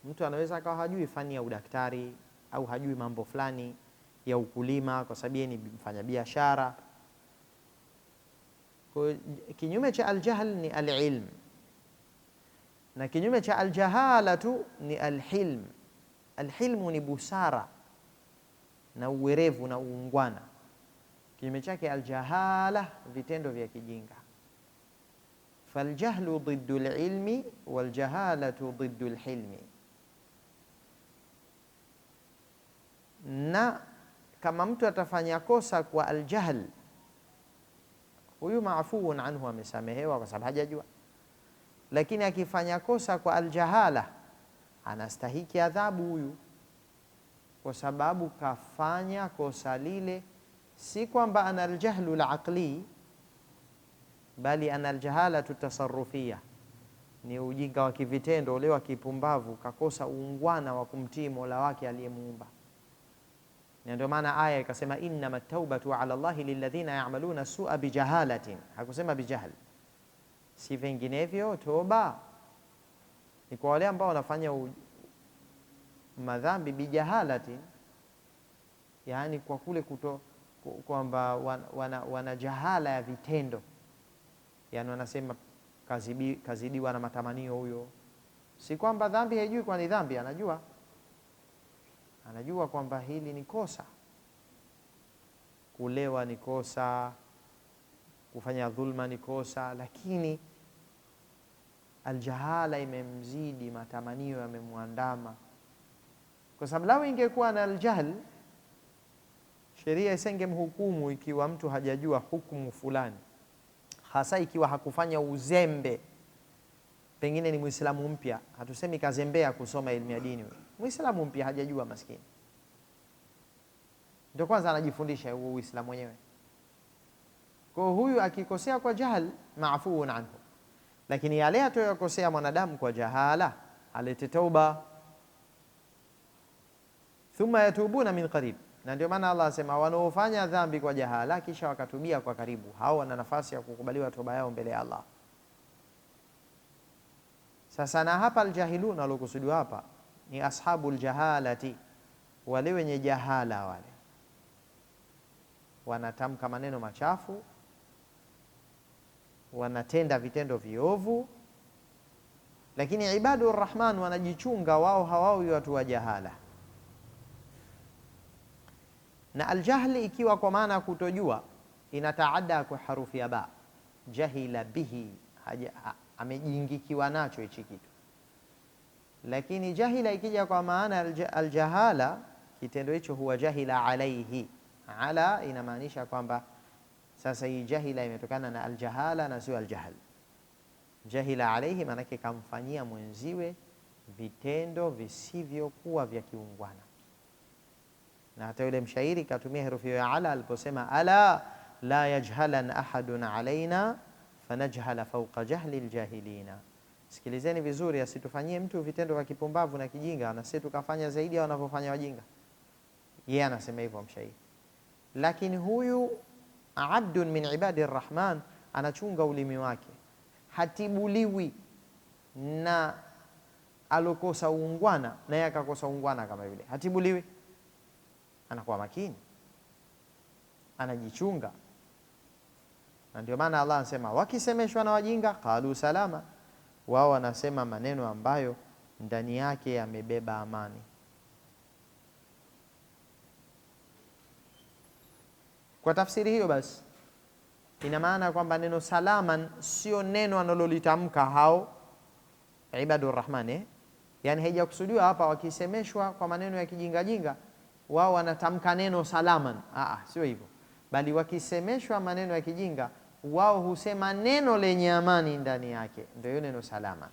Mtu anaweza akawa hajui fani ya udaktari au hajui mambo fulani ya ukulima kwa sababu yeye ni mfanyabiashara. Kinyume cha aljahl ni alilm, na kinyume cha aljahalatu ni alhilm. Alhilmu ni busara na uwerevu na uungwana. Kinyume chake aljahala, vitendo vya kijinga. Faljahlu dhiddu alilmi waljahalatu dhiddu alhilmi. Na kama mtu atafanya kosa kwa aljahl, huyu maafuun anhu, amesamehewa kwa sababu hajajua. Lakini akifanya kosa kwa aljahala, anastahiki adhabu huyu, kwa sababu kafanya kosa lile si kwamba ana aljahlu alaqli, bali ana aljahalatu tasarrufia, ni ujinga wa kivitendo ule wa kipumbavu, kakosa uungwana wa kumtii Mola wake aliyemuumba. Na ndio maana aya ikasema innama taubatu ala Allahi lilladhina ya'maluna su'a bijahalatin, hakusema bijahl. Si vinginevyo toba ni kwa wale ambao wanafanya madhambi bijahalatin, yani kwa kule kwamba wana jahala ya vitendo, yani wanasema kazidiwa na matamanio huyo. Si kwamba dhambi haijui kwa ni dhambi, anajua kwamba hili ni kosa, kulewa ni kosa, kufanya dhulma ni kosa, lakini aljahala imemzidi, matamanio yamemwandama. Kwa sababu lao ingekuwa na aljahl, sheria isingemhukumu ikiwa mtu hajajua hukumu fulani, hasa ikiwa hakufanya uzembe. Pengine ni Muislamu mpya, hatusemi kazembea kusoma elimu ya dini. Muislamu mpya hajajua, maskini, ndio kwanza anajifundisha huo Uislamu wenyewe. Kwa huyu akikosea kwa jahl, maafuun anhu. Lakini yale atayokosea mwanadamu kwa jahala, alete tauba, thumma yatubuna min qarib. Na ndio maana Allah asema wanaofanya dhambi kwa jahala kisha wakatubia kwa karibu, hao wana nafasi ya kukubaliwa toba yao mbele ya Allah. Sasa na hapa aljahilun alokusudiwa hapa ni ashabul jahalati, wale wenye jahala, wale wanatamka maneno machafu, wanatenda vitendo viovu, lakini ibadur rahman wanajichunga, wao hawawi watu wa jahala. Na aljahli ikiwa kwa maana kutojua, inataada kwa harufi ya ba, jahila bihi, amejiingikiwa nacho hichi kitu. Lakini jahila ikija kwa maana aljahala, kitendo hicho huwa jahila alaihi. Ala inamaanisha kwamba sasa hii jahila imetokana na aljahala na sio aljahl. Jahila alaihi maanake kamfanyia mwenziwe vitendo visivyokuwa vya kiungwana. Na hata yule mshairi katumia herufi ya ala aliposema ala la yajhalan ahadun alaina fanajhala fawqa jahli aljahilina. Sikilizeni vizuri, asitufanyie mtu vitendo vya kipumbavu na kijinga na sisi tukafanya zaidi ya wanavyofanya wajinga. Yeye anasema hivyo mshairi. Lakini huyu abdun min ibadi rrahman anachunga ulimi wake, hatibuliwi na alokosa uungwana na yeye akakosa uungwana kama vile, hatibuliwi. Anakuwa makini, anajichunga. Na ndio maana Allah anasema wakisemeshwa na wajinga qalu salama, wao wanasema maneno ambayo ndani yake yamebeba amani. Kwa tafsiri hiyo basi ina maana kwamba neno salaman sio neno analolitamka hao ibadur rahman yani haijakusudiwa hapa wakisemeshwa kwa maneno ya kijinga jinga wao wanatamka neno salaman, sio hivyo, bali wakisemeshwa maneno ya kijinga wao husema neno lenye amani ndani yake, ndio hiyo neno salama.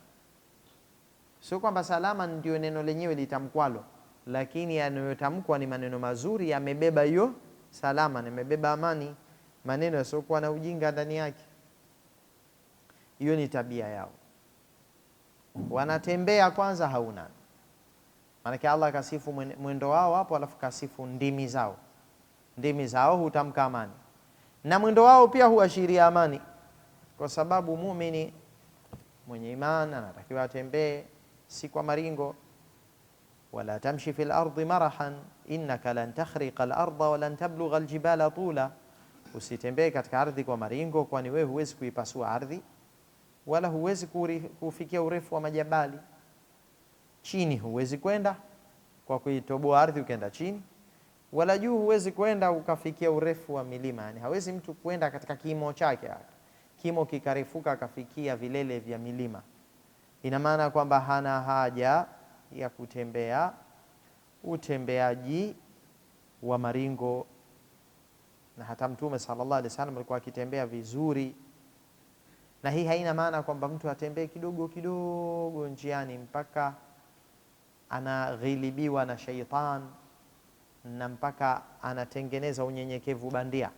Sio kwamba salama ndio neno lenyewe litamkwalo, lakini yanayotamkwa ni maneno mazuri, yamebeba hiyo salama, yamebeba amani, maneno yasiokuwa na ujinga ndani yake. Hiyo ni tabia yao. Wanatembea kwanza hauna, maanake Allah kasifu mwendo wao hapo, alafu kasifu ndimi zao. Ndimi zao hutamka amani na mwendo wao pia huashiria amani, kwa sababu muumini mwenye imani anatakiwa atembee si kwa maringo. Wala tamshi fil ardi marahan innaka lan takhriqa al arda wa lan tablugha al jibala tula, usitembee katika ardhi kwa maringo, kwani wewe huwezi kuipasua ardhi wala huwezi kufikia urefu wa majabali. Chini huwezi kwenda kwa kuitoboa ardhi ukaenda chini, wala juu huwezi kwenda ukafikia urefu wa milima. Yani hawezi mtu kwenda katika kimo chake, kimo kikarefuka akafikia vilele vya milima. Ina maana kwamba hana haja ya kutembea utembeaji wa maringo. Na hata Mtume sallallahu alaihi wasallam alikuwa akitembea vizuri, na hii haina maana kwamba mtu atembee kidogo kidogo njiani mpaka anaghilibiwa na shaitan na mpaka anatengeneza unyenyekevu bandia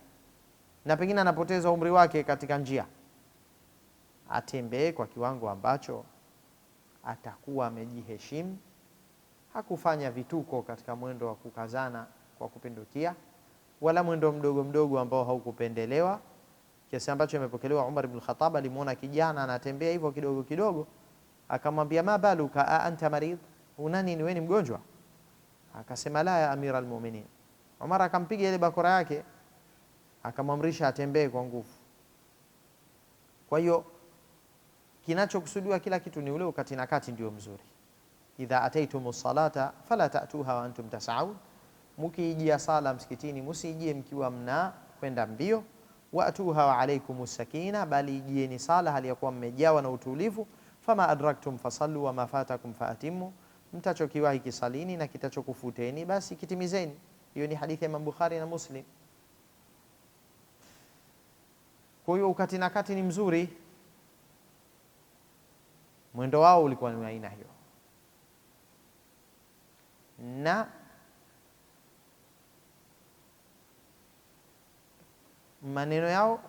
na pengine anapoteza umri wake katika njia. Atembee kwa kiwango ambacho atakuwa amejiheshimu, hakufanya vituko katika mwendo wa kukazana kwa kupindukia, wala mwendo mdogo mdogo ambao haukupendelewa, kiasi ambacho imepokelewa Umar ibn Khattab alimuona kijana anatembea hivyo kidogo kidogo, akamwambia ma baluka anta marid, unani, ni wewe ni mgonjwa? Akasema la ya amira almu'minin. Umar akampiga ile bakora yake akamwamrisha atembee kwa nguvu. Kwa hiyo kinachokusudiwa kila kitu ni ule wakati na kati ndio mzuri. Idha ataytumus salata fala ta'tuha wa antum tas'aun, mkiijia sala msikitini msijie mkiwa mna kwenda mbio. Wa atuha wa alaykumus sakina, bali ijieni sala hali ya kuwa mmejawa na utulivu. Fama adraktum fasallu wa ma fatakum faatimu, mtachokiwahi kisalini na kitachokufuteni basi kitimizeni. Hiyo ni hadithi ya Imam Bukhari na Muslim. Kwa hiyo ukati na kati ni mzuri, mwendo wao ulikuwa ni aina hiyo, na maneno yao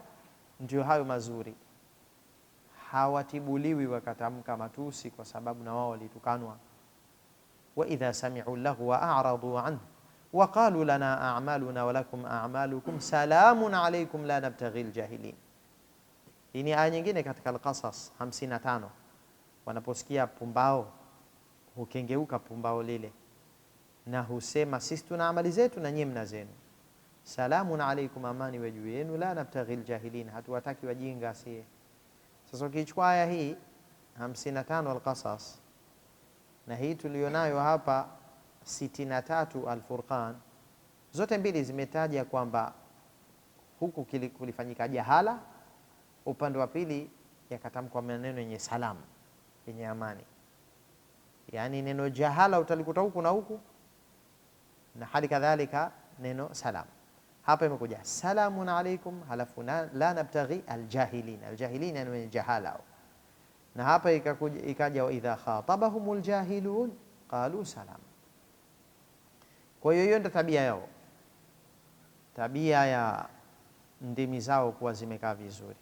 ndio hayo mazuri. Hawatibuliwi wakatamka matusi, kwa sababu na wao walitukanwa. Wa idha sami'u lahu wa a'radu anhu wa qalu lana a'maluna wa lakum a'malukum salamun alaykum la nabtaghi al-jahilin. Hii ni aya nyingine katika Al-Qasas 55. Wanaposikia pumbao hukengeuka pumbao lile na husema sisi tuna amali zetu na nyinyi mna zenu. Salamun alaykum, amani wa juu yenu, la nabtaghi al-jahilin, hatuwataki wajinga asiye. Sasa ukichukua aya hii 55 Al-Qasas na hii tulionayo hapa 63 Al-Furqan, zote mbili zimetaja kwamba huku kulifanyika jahala, upande wa pili yakatamkwa maneno yenye salamu, yenye amani. Yani neno jahala utalikuta huku na huku, na hali kadhalika neno salam. Hapa imekuja salamun alaykum, halafu la nabtaghi aljahilin. Aljahilin yani jahala. Na hapa ikaja wa idha khatabahumul jahilun qalu salam. Kwa hiyo hiyo ndio tabia yao, tabia ya ndimi zao kuwa zimekaa vizuri.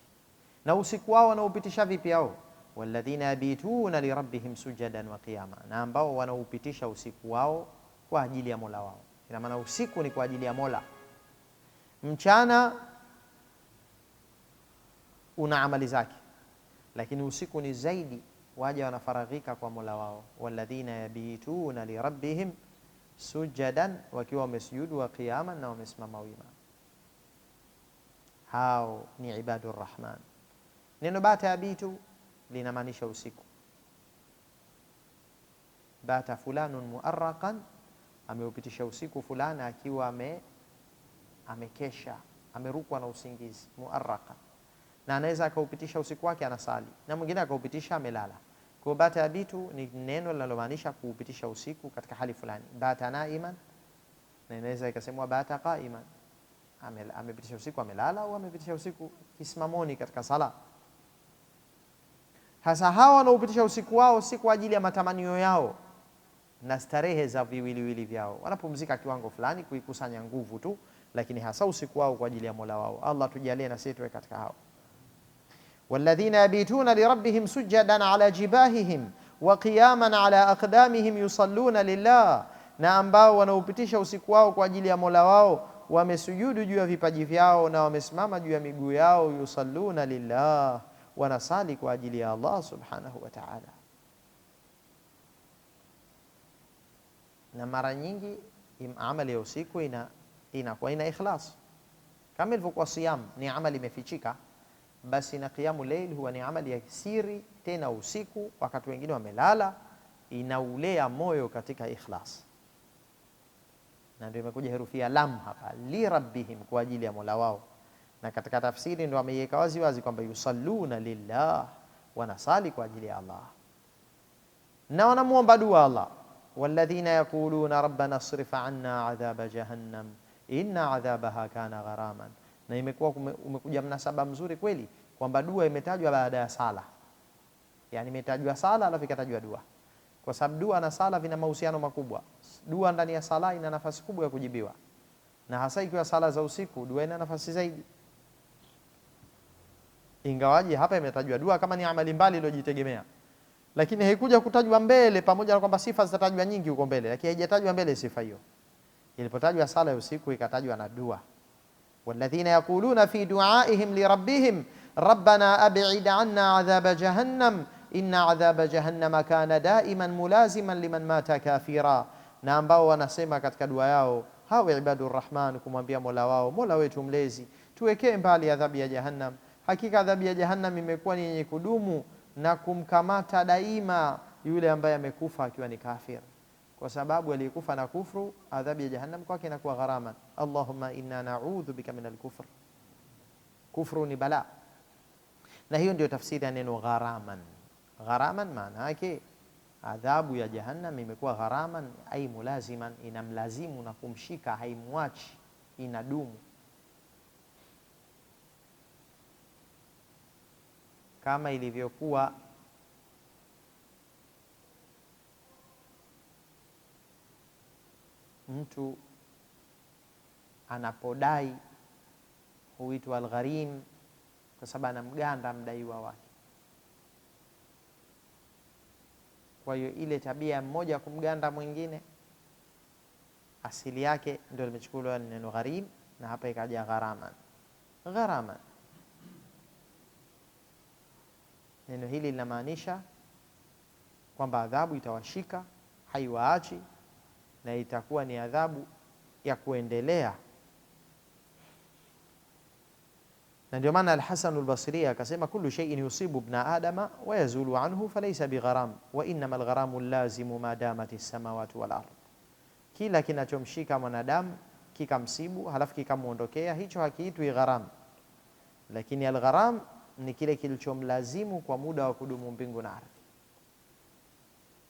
Na usiku wao wanaupitisha vipi hao? Walladhina yabituna lirabbihim sujadan wa qiyama, na ambao wanaupitisha usiku wao kwa ajili ya Mola wao. Ina maana usiku ni kwa ajili ya Mola, mchana una amali zake, lakini usiku ni zaidi waja wanafaraghika kwa Mola wao. Walladhina yabituna lirabbihim sujadan, wakiwa wamesujudu, wa qiyama, na wamesimama wima. Hao ni ibadur rahman. Neno bata yabitu linamaanisha usiku. Bata fulanun muarraqan, ameupitisha usiku fulani akiwa amekesha, amerukwa na usingizi. Muarraqan, na anaweza akaupitisha usiku wake anasali, na mwingine akaupitisha amelala. Kwa bata yabitu ni neno linalomaanisha kuupitisha usiku katika hali fulani. Bata naiman, na inaweza ikasemwa bata qaiman, amepitisha usiku amelala, au amepitisha usiku kisimamoni katika sala. Hasa hawa wanaopitisha usiku wao si kwa ajili ya matamanio yao na starehe za viwiliwili vyao, wanapumzika kiwango fulani kuikusanya nguvu tu, lakini hasa usiku wao kwa ajili ya Mola wao. Allah tujalie na sisi tuwe katika hao. Walladhina yabituna lirabbihim sujadan ala jibahihim wa qiyaman ala aqdamihim yusalluna lillah, na ambao wanaupitisha usiku wao kwa ajili ya Mola wao, wamesujudu juu ya vipaji vyao na wamesimama juu ya miguu yao, yusalluna lillah, wanasali kwa ajili ya Allah subhanahu wa ta'ala. Na mara nyingi amali ya usiku inakuwa ina ikhlas, kama ilivyokuwa siyam ni amali imefichika, basi na qiyamul layl huwa ni amali ya siri, tena usiku wakati wengine wamelala, inaulea moyo katika ikhlas. Na ndio imekuja herufi ya lam hapa, li rabbihim, kwa ajili ya Mola wao. Na katika tafsiri ndio ameiweka wazi wazi kwamba yusalluna lillah, wanasali kwa ajili ya Allah na wanamuomba dua Allah. Walladhina yaquluna rabbana asrif anna adhaba jahannam inna adhabaha kana gharaman. Na imekuwa umekuja mnasaba mzuri kweli kwamba dua imetajwa baada ya sala, yani imetajwa sala alafu ikatajwa dua, kwa sababu dua na sala vina mahusiano makubwa. Dua ndani ya sala ina nafasi kubwa ya kujibiwa, na hasa ikiwa sala za usiku, dua ina nafasi zaidi. Ingawaje hapa imetajwa dua kama ni amali mbali iliyojitegemea, lakini haikuja kutajwa mbele, pamoja na kwamba sifa zitatajwa nyingi huko mbele, lakini haijatajwa mbele sifa hiyo. Ilipotajwa sala ya usiku ikatajwa na dua. Walladhina yaquluna fi duaihim li rabbihim rabbana ab'id 'anna 'adhaba jahannam inna 'adhaba jahannama kana daiman mulaziman liman mata kafira. Na ambao wanasema katika dua yao hawa ibadur rahman, kumwambia Mola wao, Mola wetu mlezi, tuwekee mbali adhabu ya jahannam. Hakika adhabu ya jahannam imekuwa ni yenye kudumu na kumkamata daima yule ambaye amekufa akiwa ni kafir, kwa sababu aliyekufa na kufru, adhabu ya jahannam kwake inakuwa gharama. Allahumma inna na'udhu bika min al-kufr. Kufru ni bala, na hiyo ndio tafsiri ya neno gharaman. Gharaman maana yake adhabu ya jahannam imekuwa gharaman, ay mulaziman, inamlazimu na kumshika, haimwachi, inadumu. Kama ilivyokuwa mtu anapodai huitwa al-gharim, kwa sababu anamganda mdaiwa wake. Kwa hiyo ile tabia mmoja kumganda mwingine, asili yake ndio limechukuliwa neno gharim, na hapa ikaja gharaman. Gharaman, neno hili linamaanisha kwamba adhabu itawashika, haiwaachi, na itakuwa ni adhabu ya kuendelea. Na ndio maana Al-Hasan al-Basri akasema kullu shay'in yusibu ibna adama wa yazulu anhu falaysa bigharam wa innama al-gharamu lazimu ma damat as-samawati wal ard. Kila kinachomshika mwanadamu kikamsibu halafu kikamuondokea, hicho hakiitwi gharam, lakini al-gharam ni kile kilichomlazimu kwa muda wa kudumu mbingu na ardhi.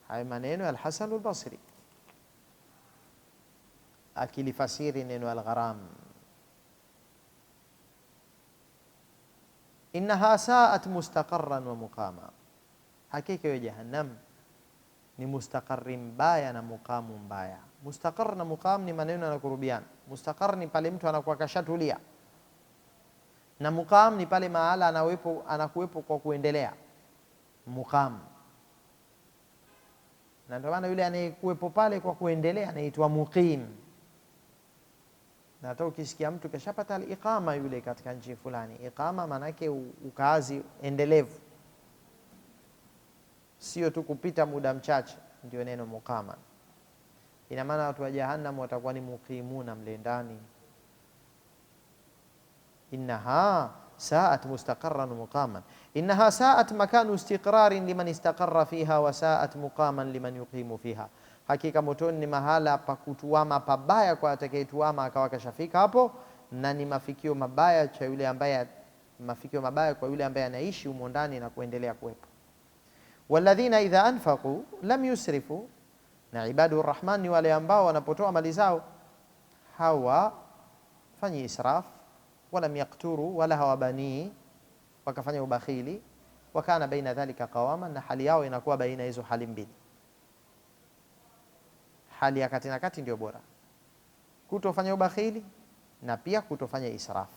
Haya maneno Al-Hasan al-Basri akilifasiri neno al-gharam. Innaha sa'at mustaqarran wa muqama, hakika ya jahannam ni mustaqarri mbaya na muqamu mbaya. Mustaqar na muqam ni maneno yanakurubiana. Mustaqar ni pale mtu anakuwa kashatulia, na muqam ni pale mahala anakuwepo kwa kuendelea. Muqam, na ndio maana yule anayekuwepo pale kwa kuendelea anaitwa muqim. Na hata ukisikia mtu kashapata al-iqama yule katika nchi fulani, iqama maana yake ukaazi endelevu, sio tu kupita muda mchache, ndio neno muqama. Ina maana watu wa jahannam watakuwa ni muqimuna mle ndani. Innaha sa'at mustaqarran wa muqaman, innaha sa'at makanu istiqrarin liman istaqarra fiha wa sa'at muqaman liman yuqimu fiha. Hakika motoni ni mahala pa kutuama pabaya kwa atakayetuama akawa kashafika hapo, na ni mafikio mabaya kwa yule ambaye anaishi humo ndani na kuendelea kuwepo. walladhina idha anfaqu lam yusrifu, na ibadur rahman ni wale ambao wanapotoa mali zao hawafanyi israf, walam yakturu, wala hawabanii wakafanya ubakhili, wakana baina dhalika qawama, na hali yao inakuwa baina hizo hali mbili. Hali ya kati na kati ndio bora, kutofanya ubakhili na pia kutofanya israf.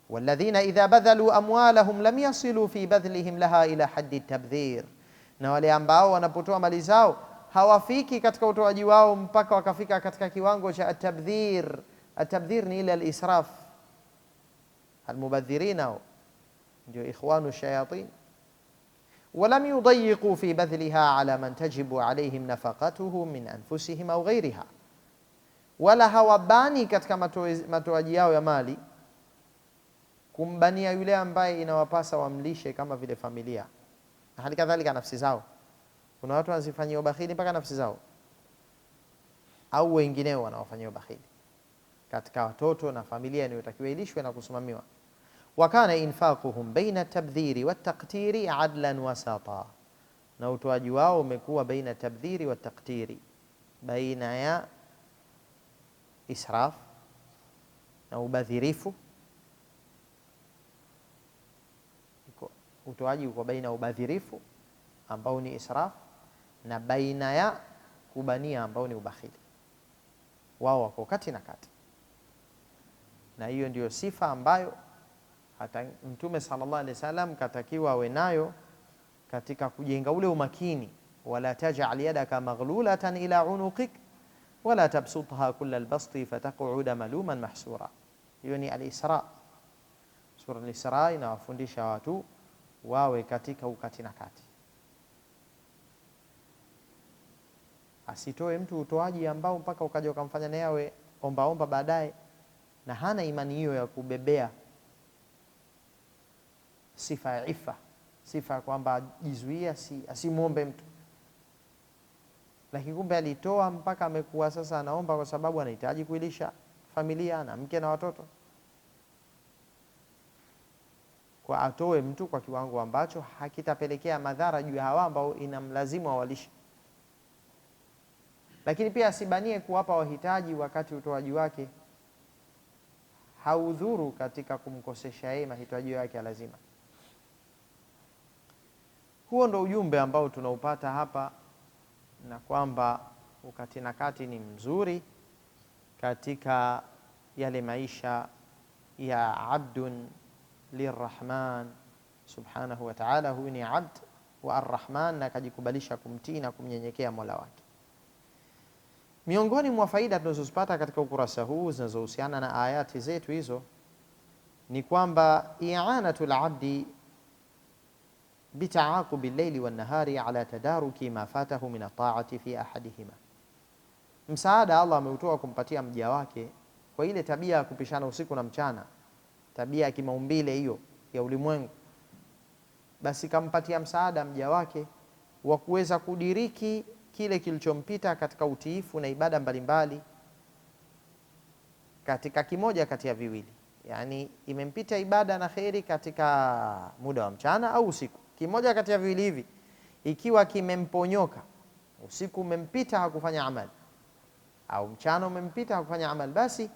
Walladhina idha badhalu amwalahum lam yasilu fi badhlihim laha ila haddi tabdhir, na wale ambao wanapotoa mali zao hawafiki katika utoaji wao mpaka wakafika katika kiwango cha atabdhir. Atabdhir ni ile alisraf. Almubadhirina ndio ikhwanu shayatin. Walam yudayiqu fi badhliha ala man tajibu alayhim nafaqatuhu min anfusihim au ghayriha, wala hawabani katika matoaji yao ya mali kumbania yule ambaye inawapasa wamlishe kama vile familia, na hali kadhalika nafsi zao. Kuna watu wanazifanyia ubakhili mpaka nafsi zao, au wengineo wanawafanyia ubakhili katika watoto na familia inayotakiwa ilishwe na kusimamiwa. Wa kana infaquhum baina tabdhiri wa taqtiri adlan wasata, na utoaji wao umekuwa baina tabdhiri wa taqtiri, baina ya israf na ubadhirifu. Utoaji uko baina ubadhirifu ambao ni israf na baina ya kubania ambao ni ubakhili. Wao wako kati na kati, na hiyo ndio sifa ambayo hata Mtume sallallahu alaihi wasallam katakiwa awe nayo katika kujenga ule umakini. Wala taj'al yadaka maghlulatan ila unuqik wala tabsutha kulla albasti fataq'uda maluman mahsura. Hiyo ni al-Isra. Sura al-Isra inawafundisha watu wawe katika ukati na kati. Asitoe mtu utoaji ambao mpaka ukaja ukamfanya naye awe omba baadaye, na hana imani hiyo ya kubebea sifa ya ifa, sifa ya kwamba jizuia asimuombe mtu, lakini kumbe alitoa mpaka amekuwa sasa anaomba kwa sababu anahitaji kuilisha familia na mke na watoto. Kwa atoe mtu kwa kiwango ambacho hakitapelekea madhara juu ya hawa ambao inamlazimu awalishe, lakini pia asibanie kuwapa wahitaji wakati utoaji wake haudhuru katika kumkosesha yeye mahitaji yake ya lazima. Huo ndo ujumbe ambao tunaupata hapa, na kwamba ukati na kati ni mzuri katika yale maisha ya abdun lirrahman subhanahu wa ta'ala. Huyu ni abd wa arrahman, na akajikubalisha kumtii na kumnyenyekea Mola wake. Miongoni mwa faida tunazozipata katika ukurasa huu zinazohusiana na ayati zetu hizo ni kwamba i'anatul abdi bita'aqubi al-layli wan-nahari ala tadaruki ma fatahu min at-ta'ati fi ahadihima, msaada Allah ameutoa kumpatia mja wake kwa ile tabia ya kupishana usiku na mchana, tabia ya kimaumbile hiyo ya ulimwengu. Basi kampatia msaada mja wake wa kuweza kudiriki kile kilichompita katika utiifu na ibada mbalimbali katika kimoja kati ya viwili. Yani imempita ibada na kheri katika muda wa mchana au usiku, kimoja kati ya viwili hivi ikiwa kimemponyoka, usiku umempita hakufanya amali au mchana umempita hakufanya amali, basi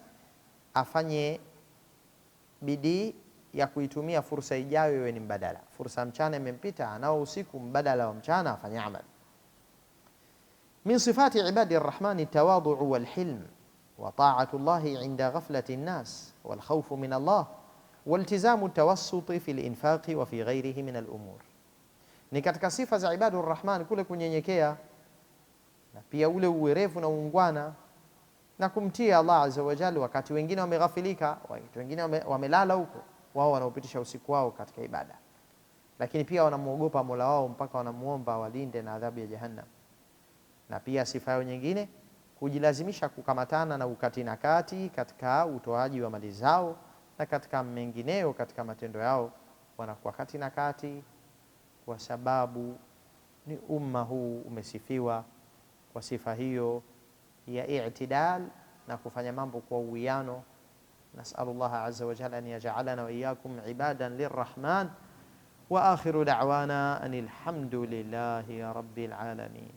afanye bidii ya kuitumia fursa ijayo iwe ni mbadala. Fursa mchana imempita, anao usiku, mbadala wa mchana afanye amali. Min sifati ibadi arrahmani tawadhu walhilm wa ta'atu Allahi inda ghaflati nnas wal khawfu min Allah waltizamu tawassuti fi al-infaqi wa fi ghayrihi min al-umur. Ni katika sifa za ibadu arrahman kule kunyenyekea, na pia ule uwerevu na uungwana na kumtia Allah azza wa jalla wakati wengine wameghafilika, wakati wengine wamelala huko, wao wanaopitisha usiku wao katika ibada, lakini pia wanamuogopa Mola wao mpaka wanamuomba walinde na adhabu ya Jahannam. Na pia sifa yao nyingine kujilazimisha kukamatana na ukati na kati katika utoaji wa mali zao na katika mengineo katika matendo yao, wanakuwa kati na kati kwa sababu ni umma huu umesifiwa kwa sifa hiyo ya i'tidal na kufanya mambo kwa uwiano. Nas'alullah azza wa jalla an yaj'alana wa iyyakum ibadan lirrahman wa akhiru da'wana anil hamdulillahi rabbil alamin.